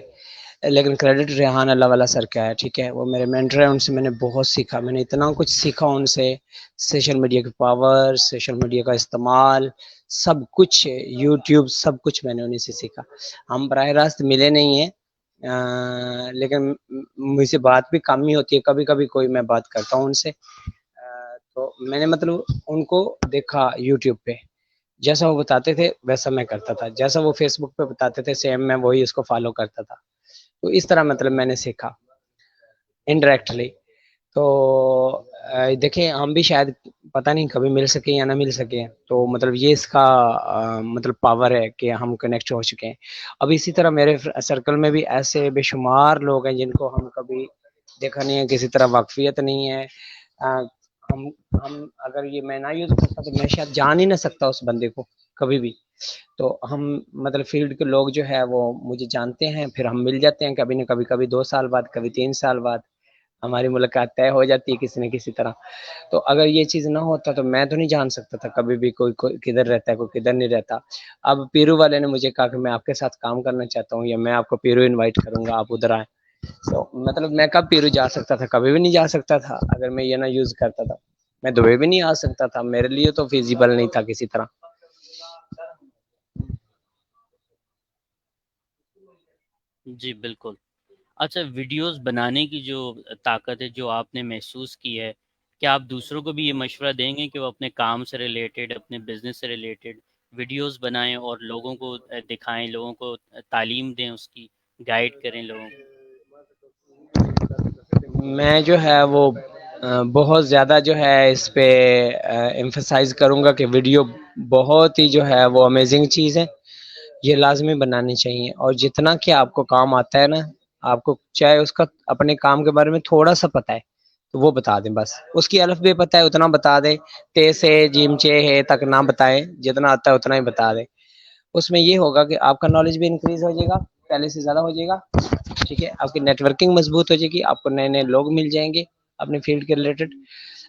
لیکن کریڈٹ ریحان اللہ والا سر کا ہے. ٹھیک ہے، وہ میرے مینٹر ہیں، ان سے میں نے بہت سیکھا، میں نے اتنا کچھ سیکھا ان سے. سوشل میڈیا کی پاور، سوشل میڈیا کا استعمال، سب کچھ، یوٹیوب، سب کچھ میں نے انہیں سے سیکھا. ہم براہ راست ملے نہیں ہیں، لیکن مجھ سے بات بھی کم ہی ہوتی ہے، کبھی کبھی کوئی میں بات کرتا ہوں ان سے. تو میں نے مطلب ان کو دیکھا یوٹیوب پہ، جیسا وہ بتاتے تھے ویسا میں کرتا تھا، جیسا وہ فیس بک پہ بتاتے تھے سیم میں وہی اس کو فالو کرتا تھا. تو اس طرح مطلب میں نے سیکھا انڈائریکٹلی. تو دیکھیں ہم بھی شاید پتہ نہیں کبھی مل سکے یا نہ مل سکے. تو مطلب یہ اس کا مطلب پاور ہے کہ ہم کنیکٹ ہو چکے ہیں. اب اسی طرح میرے سرکل میں بھی ایسے بے شمار لوگ ہیں جن کو ہم کبھی دیکھا نہیں ہے, کسی طرح واقفیت نہیں ہے. ہم ہم اگر یہ میں نہ یوز کرتا تو میں شاید جان ہی نہ سکتا اس بندے کو کبھی بھی. تو ہم مطلب فیلڈ کے لوگ جو ہے وہ مجھے جانتے ہیں, پھر ہم مل جاتے ہیں کبھی نہ کبھی, کبھی 2 سال بعد, کبھی 3 سال بعد ہماری ملاقات طے ہو جاتی ہے کسی نہ کسی طرح. تو اگر یہ چیز نہ ہوتا تو میں تو نہیں جان سکتا تھا کبھی بھی کوئی کدھر رہتا ہے, کوئی کدھر نہیں رہتا. اب پیرو والے نے مجھے کہا کہ میں آپ کے ساتھ کام کرنا چاہتا ہوں, یا میں آپ کو پیرو انوائٹ کروں گا, آپ ادھر آئیں. تو مطلب میں کب پیرو جا سکتا تھا؟ کبھی بھی نہیں جا سکتا تھا اگر میں یہ نہ یوز کرتا تھا. میں دبئی بھی نہیں آ سکتا تھا, میرے لیے تو فیزیبل نہیں تھا کسی طرح. جی بالکل. اچھا، ویڈیوز بنانے کی جو طاقت ہے جو آپ نے محسوس کی ہے، کیا آپ دوسروں کو بھی یہ مشورہ دیں گے کہ وہ اپنے کام سے ریلیٹڈ، اپنے بزنس سے ریلیٹڈ ویڈیوز بنائیں اور لوگوں کو دکھائیں، لوگوں کو تعلیم دیں، اس کی گائیڈ کریں لوگوں کو؟ میں جو ہے وہ بہت زیادہ جو ہے اس پہ ایمفسائز کروں گا کہ ویڈیو بہت ہی جو ہے وہ امیزنگ چیز ہے, یہ لازمی بنانی چاہیے. اور جتنا کہ آپ کو کام آتا ہے نا, آپ کو چاہے اس کا اپنے کام کے بارے میں تھوڑا سا پتہ ہے تو وہ بتا دیں, بس اس کی الف بے پتہ ہے اتنا بتا دیں, تے سے جیم چے ہے تک نہ بتائیں, جتنا آتا ہے اتنا ہی بتا دیں. اس میں یہ ہوگا کہ آپ کا نالج بھی انکریز ہو جائے گا, پہلے سے زیادہ ہو جائے گا. ٹھیک ہے, آپ کی نیٹ ورکنگ مضبوط ہو جائے گی, آپ کو نئے نئے لوگ مل جائیں گے اپنے فیلڈ کے ریلیٹڈ,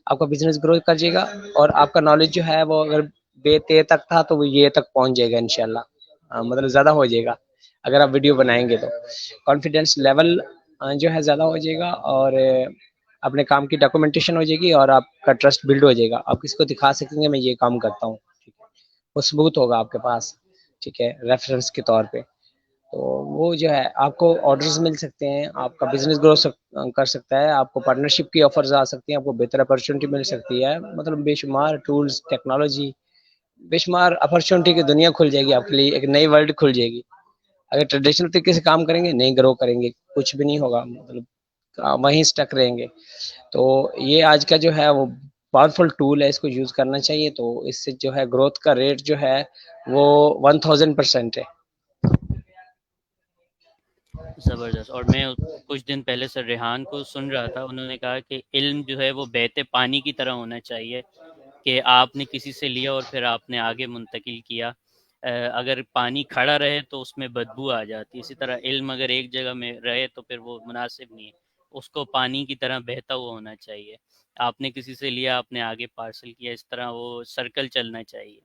آپ کا بزنس گرو کر جائے گا. اور آپ کا نالج جو ہے وہ اگر بے تے تک تھا تو وہ یہ تک پہنچ جائے گا انشاءاللہ, مطلب زیادہ ہو جائے گا. اگر آپ ویڈیو بنائیں گے تو کانفیڈینس لیول جو ہے زیادہ ہو جائے گا, اور اپنے کام کی ڈاکومنٹیشن ہو جائے گی, اور آپ کا ٹرسٹ بلڈ ہو جائے گا. آپ کسی کو دکھا سکیں گے میں یہ کام کرتا ہوں, ٹھیک ہے, وہ ثبوت ہوگا آپ کے پاس, ٹھیک ہے, ریفرنس کے طور پہ. تو وہ جو ہے آپ کو آرڈرز مل سکتے ہیں, آپ کا بزنس گرو کر سکتا ہے, آپ کو پارٹنرشپ کی آفرز آ سکتی ہیں, آپ کو بہتر اپرچونیٹی مل سکتی ہے. مطلب بے شمار ٹولز, ٹیکنالوجی, بے شمار اپرچونیٹی کی دنیا کھل جائے گی آپ کے لیے, ایک نئی ورلڈ کھل جائے گی. اگر ٹریڈیشنل طریقے سے کام کریں گے نہیں گرو کریں گے, کچھ بھی نہیں ہوگا, مطلب وہیں اسٹک رہیں گے. تو یہ آج کا جو ہے وہ پاورفل ٹول ہے, اس کو یوز کرنا چاہیے. تو اس سے جو ہے گروتھ کا ریٹ جو ہے وہ 1000% ہے. زبردست. اور میں کچھ دن پہلے سر ریحان کو سن رہا تھا, انہوں نے کہا کہ علم جو ہے وہ بہتے پانی کی طرح ہونا چاہیے, کہ آپ نے کسی سے لیا اور پھر آپ نے آگے منتقل کیا. اگر پانی کھڑا رہے تو اس میں بدبو آ جاتی, اسی طرح علم اگر ایک جگہ میں رہے تو پھر وہ مناسب نہیں ہے, اس کو پانی کی طرح بہتا ہوا ہونا چاہیے. آپ نے کسی سے لیا, آپ نے آگے پارسل کیا, اس طرح وہ سرکل چلنا چاہیے.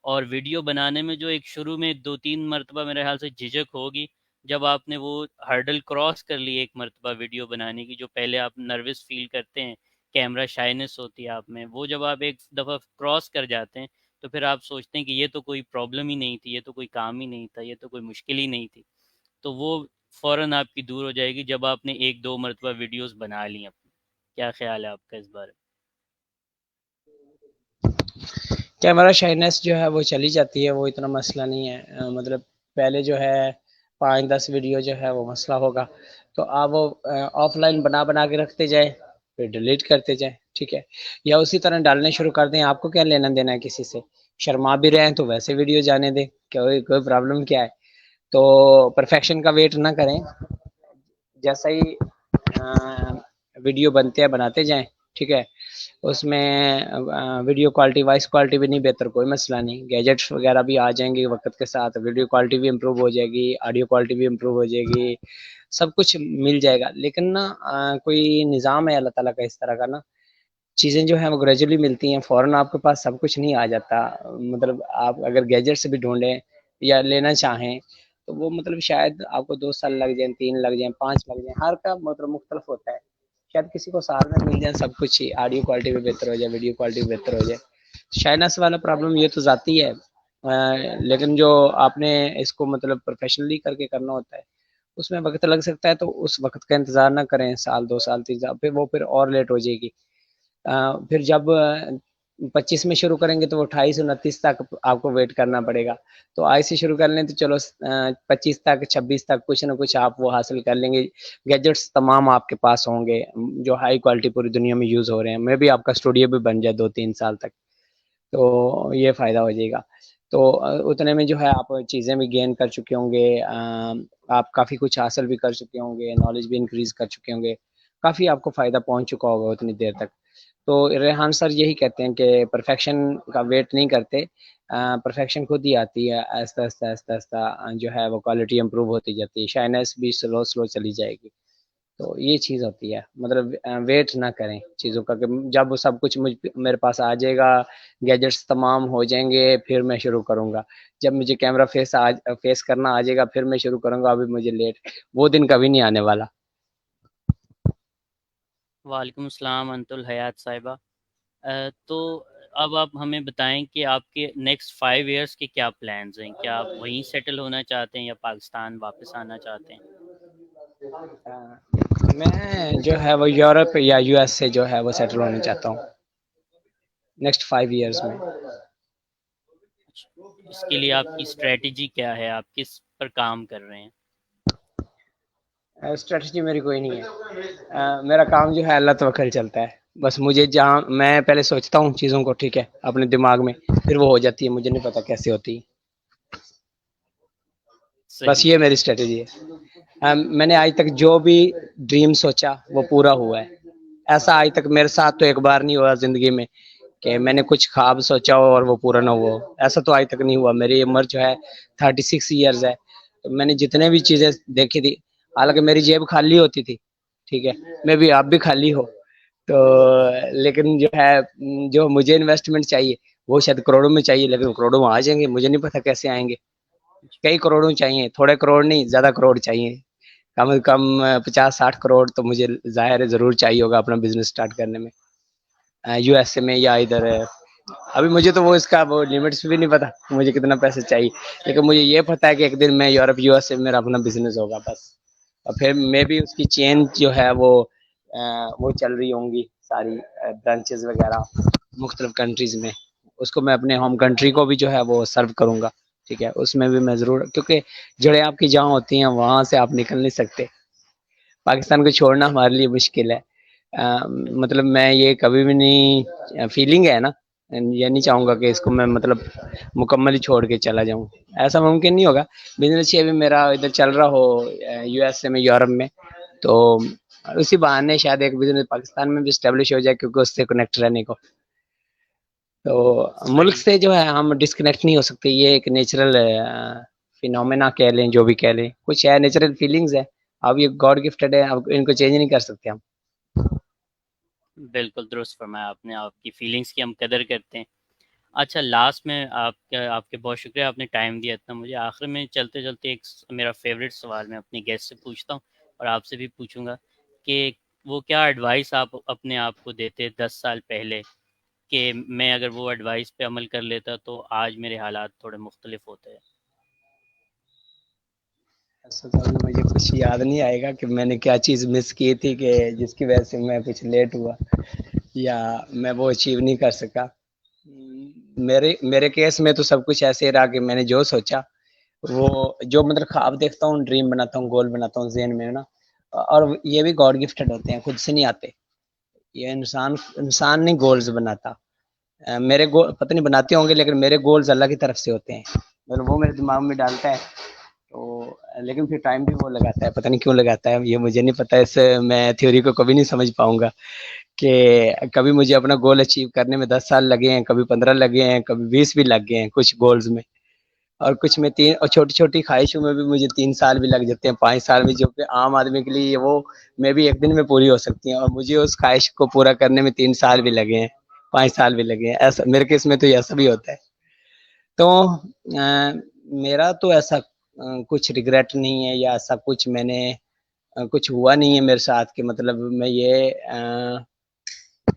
اور ویڈیو بنانے میں جو ایک شروع میں 2-3 مرتبہ میرے خیال سے جھجک ہوگی, جب آپ نے وہ ہرڈل کراس کر لی ایک مرتبہ ویڈیو بنانے کی, جو پہلے آپ نروس فیل کرتے ہیں, کیمرہ شائنس ہوتی ہے آپ میں, وہ جب آپ ایک دفعہ کراس کر جاتے ہیں تو پھر آپ سوچتے ہیں کہ یہ تو کوئی پرابلم ہی نہیں تھی, یہ تو کوئی کام ہی نہیں تھا, یہ تو کوئی مشکل ہی نہیں تھی. تو وہ فوراً آپ کی دور ہو جائے گی جب آپ نے 1-2 مرتبہ ویڈیوز بنا لی اپنی. کیا خیال ہے آپ کا اس بارے کیمرہ شائنس جو ہے وہ چلی جاتی ہے, وہ اتنا مسئلہ نہیں ہے. مطلب پہلے جو ہے 5-10 ویڈیو جو ہے وہ مسئلہ ہوگا, تو آپ وہ آف لائن بنا بنا کے رکھتے جائیں, پھر ڈیلیٹ کرتے جائیں, ٹھیک ہے, یا اسی طرح ڈالنے شروع کر دیں. آپ کو کیا لینا دینا ہے کسی سے, شرما بھی رہے ہیں تو ویسے ویڈیو جانے دیں, کوئی پرابلم کیا ہے. تو پرفیکشن کا ویٹ نہ کریں, جیسا ہی ویڈیو بنتے ہیں بناتے جائیں, ٹھیک ہے. اس میں ویڈیو کوالٹی, وائس کوالٹی بھی نہیں بہتر, کوئی مسئلہ نہیں, گیجٹس وغیرہ بھی آ جائیں گے وقت کے ساتھ, ویڈیو کوالٹی بھی امپروو ہو جائے گی, آڈیو کوالٹی بھی امپروو ہو جائے گی, سب کچھ مل جائے گا. لیکن نا کوئی نظام ہے اللہ تعالیٰ کا اس طرح کا نا, چیزیں جو ہیں وہ گریجولی ملتی ہیں, فوراً آپ کے پاس سب کچھ نہیں آ جاتا. مطلب آپ اگر گیجٹ سے بھی ڈھونڈیں یا لینا چاہیں تو وہ مطلب شاید آپ کو 2 سال لگ جائیں, 3 لگ جائیں, 5 لگ جائیں, ہر کا مطلب مختلف ہوتا ہے. شاید کسی کو سال میں مل جائے سب کچھ ہی, آڈیو کوالٹی بھی بہتر ہو جائے, ویڈیو کوالٹی بھی بہتر ہو جائے. شائنس والا پرابلم یہ تو ذاتی ہے, لیکن جو آپ نے اس کو مطلب پروفیشنلی کر کے کرنا ہوتا ہے اس میں وقت لگ سکتا ہے. تو اس وقت کا انتظار نہ کریں, 1 سال 2 سال 3 سال, پھر وہ پھر اور لیٹ ہو جائے گی. پھر جب 25 میں شروع کریں گے تو وہ 28 29 تک آپ کو ویٹ کرنا پڑے گا. تو آج سے شروع کر لیں تو چلو 25 تک 26 تک کچھ نہ کچھ آپ وہ حاصل کر لیں گے. گیجٹس تمام آپ کے پاس ہوں گے جو ہائی کوالٹی پوری دنیا میں یوز ہو رہے ہیں. میں بھی آپ کا اسٹوڈیو بھی بن جائے 2 3 سال تک تو یہ فائدہ ہو جائے گا. تو اتنے میں جو ہے آپ چیزیں بھی گین کر چکے ہوں گے, آپ کافی کچھ حاصل بھی کر چکے ہوں گے, نالج بھی انکریز کر چکے ہوں گے, کافی آپ کو فائدہ پہنچ چکا ہوگا اتنی دیر تک. تو ریحان سر یہی کہتے ہیں کہ پرفیکشن کا ویٹ نہیں کرتے, پرفیکشن خود ہی آتی ہے آہستہ آہستہ آہستہ آہستہ جو ہے وہ کوالٹی امپروو ہوتی جاتی ہے, شائنیس بھی سلو سلو چلی جائے گی. تو یہ چیز ہوتی ہے, مطلب ویٹ نہ کریں چیزوں کا کہ جب وہ سب کچھ میرے پاس آ جائے گا, گیجٹس تمام ہو جائیں گے پھر میں شروع کروں گا, جب مجھے کیمرہ فیس کرنا آ جائے گا پھر میں شروع کروں گا, ابھی مجھے لیٹ, وہ دن کبھی نہیں آنے والا. وعلیکم السلام انت الحیات صاحبہ. تو اب آپ ہمیں بتائیں کہ آپ کے نیکسٹ 5 ایئرس کے کیا پلانز ہیں؟ کیا آپ وہیں سیٹل ہونا چاہتے ہیں یا پاکستان واپس آنا چاہتے ہیں؟ میں جو ہے وہ یورپ یا یو ایس سے جو ہے وہ سیٹل ہونا چاہتا ہوں نیکسٹ 5 ایئرس میں. اچھا، اس کے لیے آپ کی اسٹریٹجی کیا ہے؟ آپ کس پر کام کر رہے ہیں؟ اسٹریٹجی میری کوئی نہیں ہے, میرا کام جو ہے اللہ توکل چلتا ہے. بس مجھے جہاں میں پہلے سوچتا ہوں چیزوں کو, ٹھیک ہے, اپنے دماغ میں, پھر وہ ہو جاتی ہے, مجھے نہیں پتا کیسے ہوتی. بس صحیح. یہ میری اسٹریٹجی ہے. میں نے آج تک جو بھی ڈریم سوچا وہ پورا ہوا ہے. ایسا آج تک میرے ساتھ تو ایک بار نہیں ہوا زندگی میں کہ میں نے کچھ خواب سوچا ہو اور وہ پورا نہ ہوا. ایسا تو آج تک نہیں ہوا. میری عمر جو ہے 36 ایئرز ہے. میں نے جتنے بھی چیزیں دیکھی تھی, حالانکہ میری جیب خالی ہوتی تھی, ٹھیک ہے, میں بھی, آپ بھی خالی ہو, تو لیکن جو ہے جو مجھے انویسٹمنٹ چاہیے وہ شاید کروڑوں میں چاہیے, لیکن کروڑوں میں آ جائیں گے, مجھے نہیں پتا کیسے آئیں گے. کئی کروڑوں چاہیے, تھوڑے کروڑ نہیں, زیادہ کروڑ چاہیے, کم از کم 50 60 کروڑ تو مجھے ظاہر ہے ضرور چاہیے ہوگا اپنا بزنس اسٹارٹ کرنے میں, یو ایس اے میں یا ادھر. ابھی مجھے تو وہ اس کا وہ لمٹس بھی نہیں پتا مجھے کتنا پیسے چاہیے, لیکن مجھے یہ پتا ہے کہ ایک دن میں یورپ یو ایس اے میں میرا اپنا بزنس ہوگا بس. اور پھر میں بھی اس کی چین جو ہے وہ چل رہی ہوں گی ساری برانچز وغیرہ مختلف کنٹریز میں, اس کو میں اپنے ہوم کنٹری کو بھی جو ہے وہ سرو کروں گا, ٹھیک ہے. اس میں بھی میں ضرور, کیونکہ جڑیں آپ کی جہاں ہوتی ہیں وہاں سے آپ نکل نہیں سکتے. پاکستان کو چھوڑنا ہمارے لیے مشکل ہے. مطلب میں یہ کبھی بھی نہیں, فیلنگ ہے نا, یہ نہیں چاہوں گا کہ اس کو میں مطلب مکمل ہی چھوڑ کے چلا جاؤں, ایسا ممکن نہیں ہوگا. بزنس یہ بھی میرا ادھر چل رہا ہو یو ایس اے میں, یورپ میں, تو اسی بہانے شاید ایک بزنس پاکستان میں بھی اسٹیبلش ہو جائے, کیونکہ اس سے کنیکٹ رہنے کو. تو ملک صحیح. سے جو ہے ہم ڈسکنیکٹ نہیں ہو سکتے, یہ ایک نیچرل فینومینا کہہ لیں, جو بھی کہہ لیں, کچھ ہے, نیچرل فیلنگز ہے. اب یہ گاڈ گفٹڈ ہے, اب ان کو چینج نہیں کر سکتے ہم. بالکل درست فرمایا آپ نے, آپ کی فیلنگس کی ہم قدر کرتے ہیں. اچھا لاسٹ میں آپ کے بہت شکریہ, آپ نے ٹائم دیا اتنا مجھے. آخر میں چلتے چلتے ایک میرا فیوریٹ سوال میں اپنے گیسٹ سے پوچھتا ہوں اور آپ سے بھی پوچھوں گا کہ وہ کیا ایڈوائس آپ اپنے آپ کو دیتے 10 سال پہلے, کہ میں اگر وہ ایڈوائس پہ عمل کر لیتا تو آج میرے حالات تھوڑے مختلف ہوتے ہیں. ایسا تو ابھی مجھے کچھ یاد نہیں آئے گا کہ میں نے کیا چیز مس کی تھی کہ جس کی وجہ سے میں کچھ لیٹ ہوا یا میں وہ اچیو نہیں کر سکا. میرے کیس میں تو سب کچھ ایسے رہا کہ میں نے جو سوچا وہ, جو مطلب خواب دیکھتا ہوں, ڈریم بناتا ہوں, گول بناتا ہوں ذہن میں نا, اور یہ بھی گاڈ گفٹڈ ہوتے ہیں, خود سے نہیں آتے. یہ انسان نہیں گولز بناتا. میرے گول پتہ نہیں بناتے ہوں گے, لیکن میرے گولز اللہ کی طرف سے ہوتے ہیں, مطلب وہ میرے دماغ میں ڈالتا ہے. تو لیکن پھر ٹائم بھی وہ لگاتا ہے, پتہ نہیں کیوں لگاتا ہے, یہ مجھے نہیں پتا. اس سے میں تھیوری کو کبھی نہیں سمجھ پاؤں گا کہ کبھی مجھے اپنا گول اچیو کرنے میں 10 سال لگے ہیں, کبھی 15 لگے ہیں, کبھی 20 بھی لگ گئے ہیں کچھ گولز میں, اور کچھ میں اور چھوٹی چھوٹی خواہشوں میں بھی مجھے 3 سال بھی لگ جاتے ہیں, 5 سال بھی, جو کہ عام آدمی کے لیے وہ میں بھی ایک دن میں پوری ہو سکتی ہیں, اور مجھے اس خواہش کو پورا کرنے میں 3 سال بھی لگے ہیں, 5 سال بھی لگے ہیں. ایسا میرے کیس میں تو ایسا بھی ہوتا ہے. تو میرا تو ایسا کچھ ریگریٹ نہیں ہے, یا ایسا کچھ میں نے کچھ ہوا نہیں ہے میرے ساتھ کہ مطلب میں یہ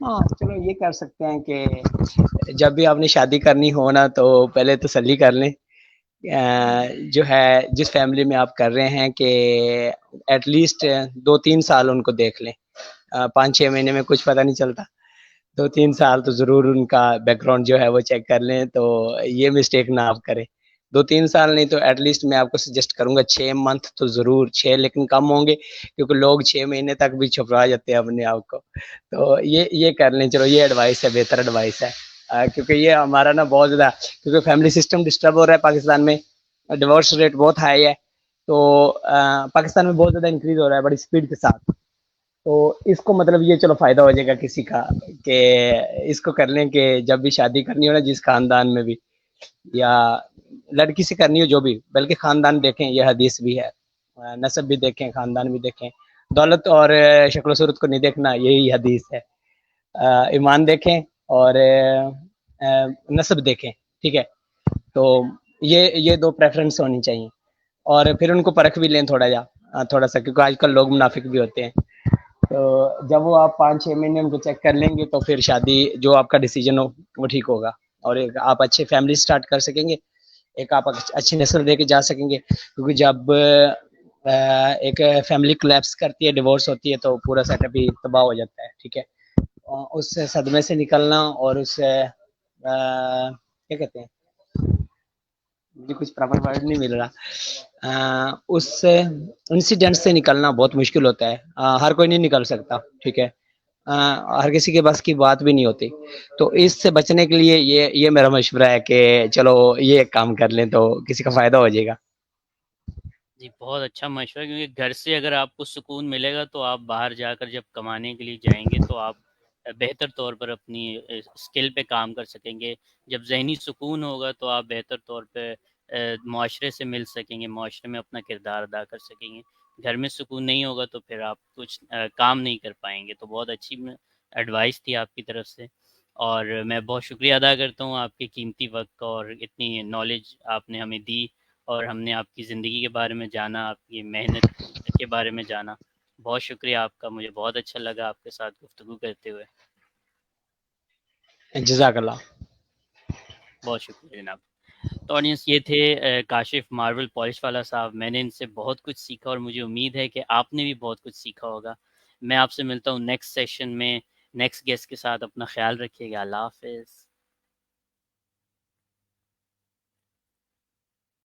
ہاں چلو یہ کر سکتے ہیں کہ جب بھی آپ نے شادی کرنی ہو نا تو پہلے تسلی کر لیں جو ہے جس فیملی میں آپ کر رہے ہیں, کہ ایٹ لیسٹ 2 3 سال ان کو دیکھ لیں. 5 6 مہینے میں کچھ پتہ نہیں چلتا. 2-3 سال تو ضرور ان کا بیک گراؤنڈ جو ہے وہ چیک کر لیں, تو یہ مسٹیک نہ آپ کریں. 2-3 سال نہیں تو ایٹ لیسٹ میں آپ کو سجیسٹ کروں گا 6 منتھ تو ضرور, 6 لیکن کم ہوں گے کیونکہ لوگ 6 مہینے تک بھی چھپا جاتے ہیں اپنے آپ کو. تو یہ کر لیں. چلو یہ ایڈوائس ہے, بہتر ایڈوائس ہے, کیونکہ یہ ہمارا نا بہت زیادہ, کیونکہ فیملی سسٹم ڈسٹرب ہو رہا ہے پاکستان میں, ڈیورس ریٹ بہت ہائی ہے. تو پاکستان میں بہت زیادہ انکریز ہو رہا ہے بڑی اسپیڈ کے ساتھ. تو اس کو مطلب یہ چلو فائدہ ہو جائے گا کسی کا, کہ اس کو کر لیں کہ جب بھی شادی کرنی ہو نا جس خاندان میں بھی, یا لڑکی سے کرنی ہو جو بھی, بلکہ خاندان دیکھیں, یہ حدیث بھی ہے, نسب بھی دیکھیں, خاندان بھی دیکھیں, دولت اور شکل و صورت کو نہیں دیکھنا, یہی حدیث ہے. ایمان دیکھیں اور نسب دیکھیں, ٹھیک ہے. تو یہ دو پریفرنس ہونی چاہیے, اور پھر ان کو پرکھ بھی لیں تھوڑا سا, کیونکہ آج کل لوگ منافق بھی ہوتے ہیں. تو جب وہ آپ 5-6 مہینے ان کو چیک کر لیں گے تو پھر شادی جو آپ کا ڈیسیجن ہو وہ ٹھیک ہوگا, اور ایک آپ اچھے فیملی سٹارٹ کر سکیں گے, ایک آپ اچھی نسل دے کے جا سکیں گے. کیونکہ جب ایک فیملی کلیپس کرتی ہے, ڈیورس ہوتی ہے, تو پورا سیٹ اپ ہی تباہ ہو جاتا ہے, ٹھیک ہے. اس صدمے سے نکلنا, اور اس کیا کہتے ہیں, مجھے کچھ پراپر ورڈ نہیں مل رہا, اس انسیڈنٹ سے نکلنا بہت مشکل ہوتا ہے, ہر کوئی نہیں نکل سکتا, ٹھیک ہے. ہر کسی کے بس کی بات بھی نہیں ہوتی. تو اس سے بچنے کے لیے یہ میرا مشورہ ہے کہ چلو یہ ایک کام کر لیں تو کسی کا فائدہ ہو جائے گا. جی بہت اچھا مشورہ، کیونکہ گھر سے اگر آپ کو سکون ملے گا تو آپ باہر جا کر جب کمانے کے لیے جائیں گے تو آپ بہتر طور پر اپنی اسکل پہ کام کر سکیں گے. جب ذہنی سکون ہوگا تو آپ بہتر طور پہ معاشرے سے مل سکیں گے، معاشرے میں اپنا کردار ادا کر سکیں گے. گھر میں سکون نہیں ہوگا تو پھر آپ کچھ کام نہیں کر پائیں گے. تو بہت اچھی ایڈوائس تھی آپ کی طرف سے، اور میں بہت شکریہ ادا کرتا ہوں آپ کے قیمتی وقت کا، اور اتنی نالج آپ نے ہمیں دی، اور ہم نے آپ کی زندگی کے بارے میں جانا، آپ کی محنت کے بارے میں جانا. بہت شکریہ آپ کا، مجھے بہت اچھا لگا آپ کے ساتھ گفتگو کرتے ہوئے. جزاک اللہ. بہت شکریہ جناب. تو آڈینس یہ تھے کاشف مارول پالش والا صاحب. میں نے ان سے بہت کچھ سیکھا، اور مجھے امید ہے کہ آپ نے بھی بہت کچھ سیکھا ہوگا. میں آپ سے ملتا ہوں نیکسٹ سیشن میں نیکسٹ گیسٹ کے ساتھ. اپنا خیال رکھیے گا. اللہ حافظ.